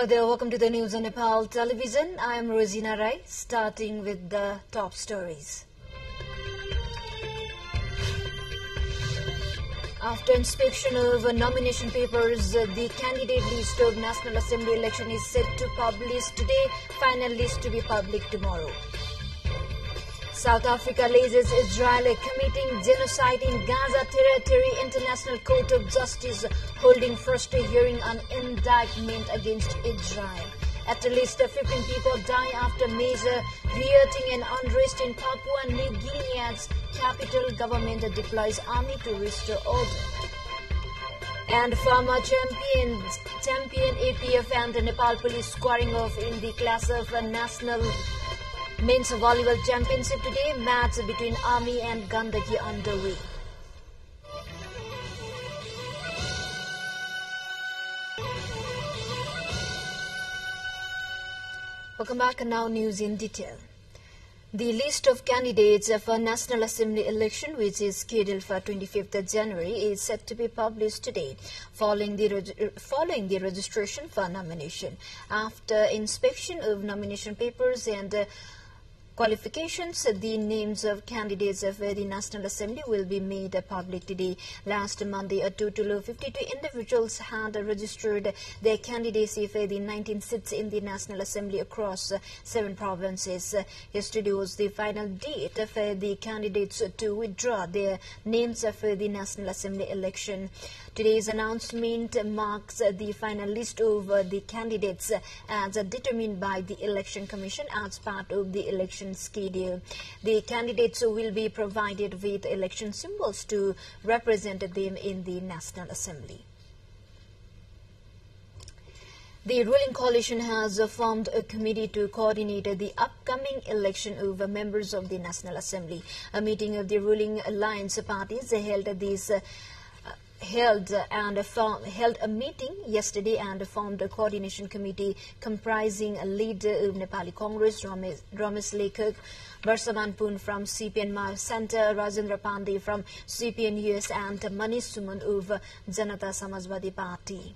Hello there, welcome to the news on Nepal television. I am Rosina Rai, starting with the top stories. After inspection of nomination papers, the candidate list of National Assembly election is set to publish today, final list to be public tomorrow. South Africa alleges Israel committing genocide in Gaza territory. International Court of Justice holding first hearing on indictment against Israel. At least 15 people die after major rioting and unrest in Papua New Guinea's capital. Government deploys army to restore order. And former champion APF and the Nepal police squaring off in the class of national men's volleyball championship today. Match between Army and Gandaki underway. Welcome back, and now news in detail. The list of candidates for National Assembly election, which is scheduled for 25th January, is set to be published today, following the registration for nomination. After inspection of nomination papers and qualifications, the names of candidates of the National Assembly will be made public today. Last Monday, a total of 52 individuals had registered their candidacy for the 19 seats in the National Assembly across 7 provinces. Yesterday was the final date for the candidates to withdraw their names for the National Assembly election. Today's announcement marks the final list of the candidates as determined by the Election Commission as part of the election schedule. The candidates will be provided with election symbols to represent them in the National Assembly. The ruling coalition has formed a committee to coordinate the upcoming election of members of the National Assembly. A meeting of the ruling alliance parties held a meeting yesterday and formed a coordination committee comprising a leader of Nepali Congress, Ramesh Lekhak, Barsaman Poon from CPN Mahar Center, Rajendra Pandey from CPN US, and Manish Suman of Janata Samajwadi Party.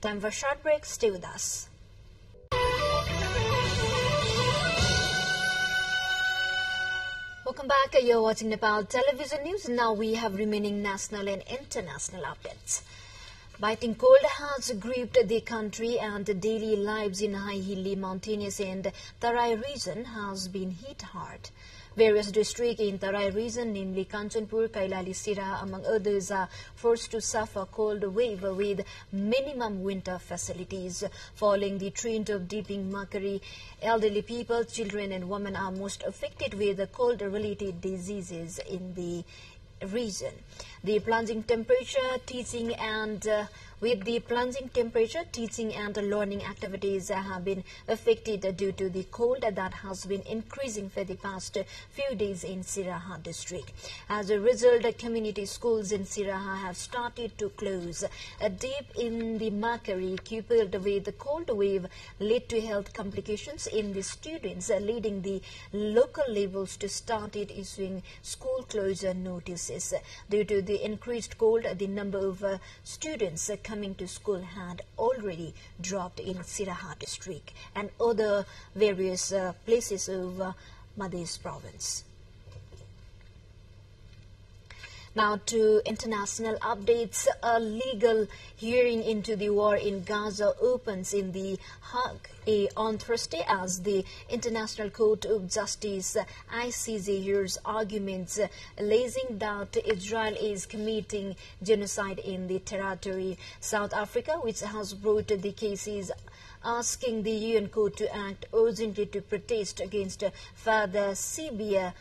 Time for a short break. Stay with us. Welcome back. You're watching Nepal Television News. Now we have remaining national and international updates. Biting cold has gripped the country, and daily lives in high hilly, mountainous and Tarai region has been hit hard. Various districts in Tarai region, namely Kanchanpur, Kailali, Sira, among others, are forced to suffer cold wave with minimum winter facilities. Following the trend of dipping mercury, elderly people, children and women are most affected with cold-related diseases in the region. The plunging temperature, teaching and learning activities have been affected due to the cold that has been increasing for the past few days in Siraha district. As a result, community schools in Siraha have started to close. A dip in the mercury coupled with the cold wave led to health complications in the students, leading the local levels to started issuing school closure notices. Due to the increased cold, the number of students coming to school had already dropped in Siraha district and other various places of Madhya province. Now to international updates. A legal hearing into the war in Gaza opens in The Hague on Thursday as the International Court of Justice ICJ hears arguments alleging that Israel is committing genocide in the territory. South Africa, which has brought the cases, asking the UN Court to act urgently to protest against further severe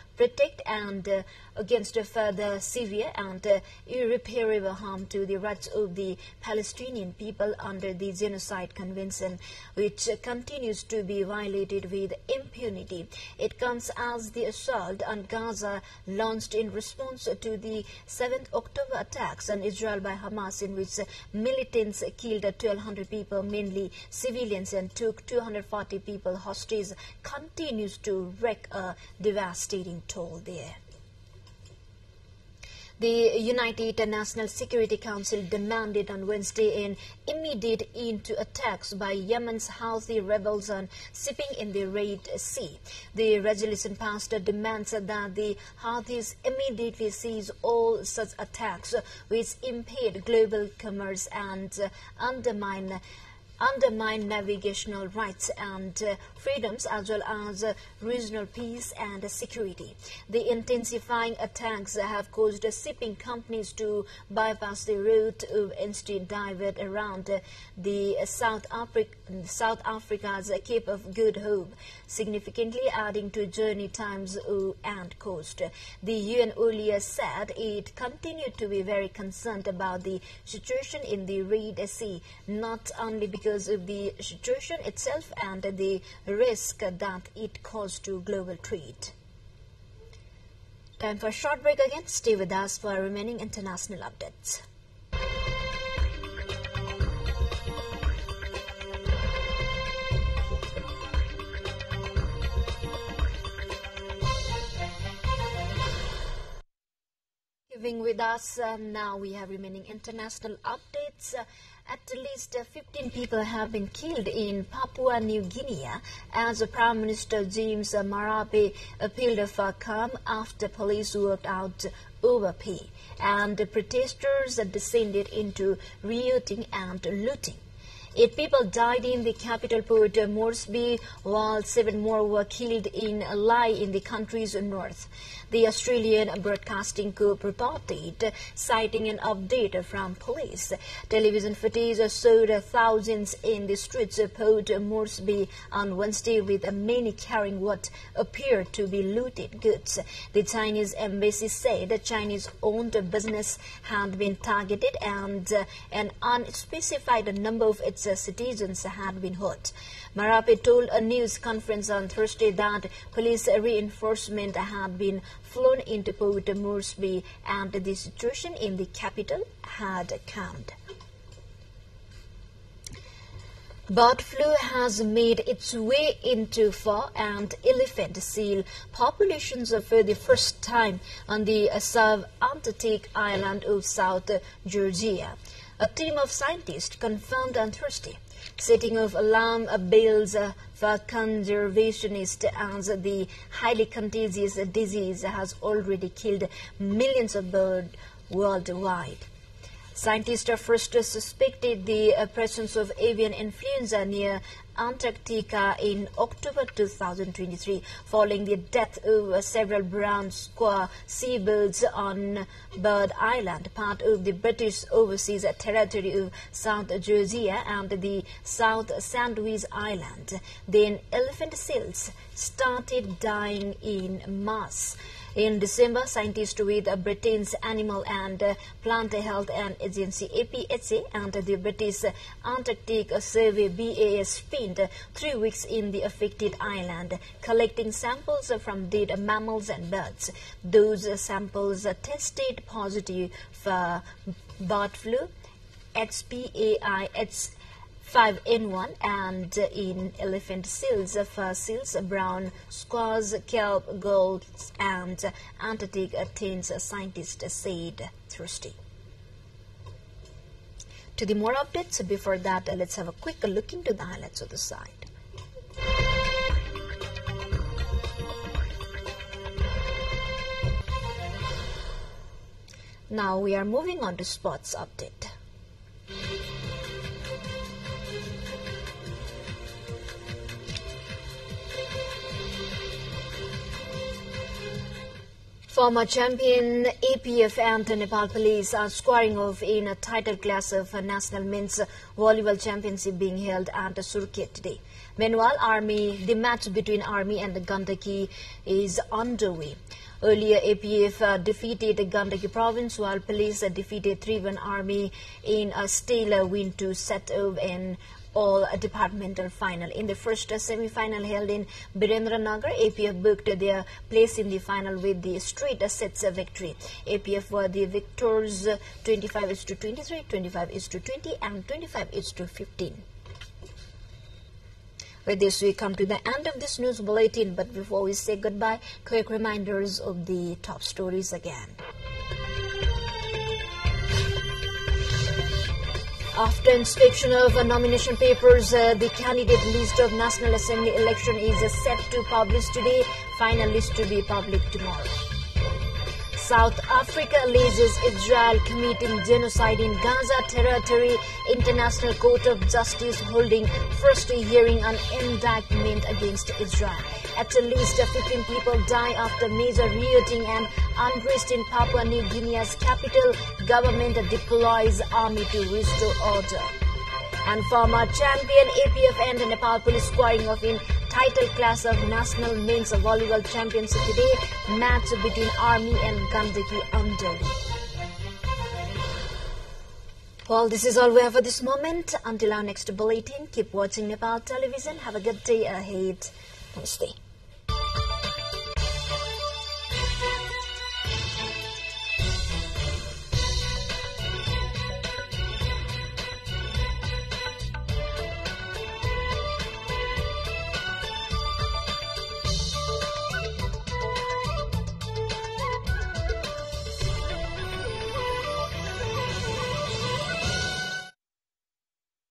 irreparable harm to the rights of the Palestinian people under the Genocide Convention, which continues to be violated with impunity. It comes as the assault on Gaza launched in response to the 7th October attacks on Israel by Hamas, in which militants killed 1,200 people, mainly civilians, and took 240 people hostage, continues to wreak a devastating toll there. The United National Security Council demanded on Wednesday an immediate end to attacks by Yemen's Houthi rebels on shipping in the Red Sea. The resolution passed demands that the Houthis immediately cease all such attacks which impede global commerce and undermine navigational rights and freedoms, as well as regional peace and security. The intensifying attacks have caused shipping companies to bypass the route of instead divert around the South Africa's Cape of Good Hope, significantly adding to journey times and cost. The UN earlier said it continued to be very concerned about the situation in the Red Sea, not only because of the situation itself and the risk that it caused to global trade. Time for a short break again. Stay with us for remaining international updates. Keeping with us, now we have remaining international updates. At least 15 people have been killed in Papua New Guinea as Prime Minister James Marape appealed for calm after police worked out overpay and the protesters descended into rioting and looting. 8 people died in the capital port Moresby, while 7 more were killed in Lae in the country's north. The Australian Broadcasting Corp reported, citing an update from police. Television footage showed thousands in the streets of Port Moresby on Wednesday, with many carrying what appeared to be looted goods. The Chinese embassy said the Chinese-owned business had been targeted and an unspecified number of its citizens had been hurt. Marape told a news conference on Thursday that police reinforcement had been flown into Port Moresby and the situation in the capital had calmed. Bird flu has made its way into fur and elephant seal populations for the first time on the sub-Antarctic island of South Georgia. A team of scientists confirmed on Thursday, setting off alarm bells for conservationists as the highly contagious disease has already killed millions of birds worldwide. Scientists first suspected the presence of avian influenza near Antarctica in October 2023, following the death of several brown squaw seabirds on Bird Island, part of the British Overseas Territory of South Georgia and the South Sandwich Island. Then elephant seals started dying in mass. In December, scientists with Britain's Animal and Plant Health Agency APHA and the British Antarctic Survey BAS spent 3 weeks in the affected island, collecting samples from dead mammals and birds. Those samples tested positive for bird flu, H5N1, and in elephant seals, fur seals, brown squaws, kelp, gulls, and Antarctic tens, scientists said Thursday. To the more updates, before that, let's have a quick look into the highlights of the site. Now we are moving on to sports update. Former champion APF and Nepal police are squaring off in a title clash of National Men's Volleyball Championship being held at Surkhet today. Meanwhile, the match between Army and Gandaki is underway. Earlier, APF defeated Gandaki province, while police defeated Tribhuvan Army in a stellar win to set up an all-departmental final. In the first semi-final held in Birendranagar, APF booked their place in the final with the straight sets victory. APF were the victors 25-23, 25-20, and 25-15. With this, we come to the end of this news bulletin, but before we say goodbye, quick reminders of the top stories again. After inspection of nomination papers, the candidate list of National Assembly election is set to publish today. Final list to be published tomorrow. South Africa alleges Israel committing genocide in Gaza territory. International Court of Justice holding first hearing on indictment against Israel. At least 15 people die after major rioting and unrest in Papua New Guinea's capital. Government deploys army to restore order. And former champion APF and Nepal police squaring off in title class of National Men's Volleyball Championship today. Match between Army and Gandaki under. Well, this is all we have for this moment. Until our next bulletin, keep watching Nepal television. Have a good day ahead. Namaste.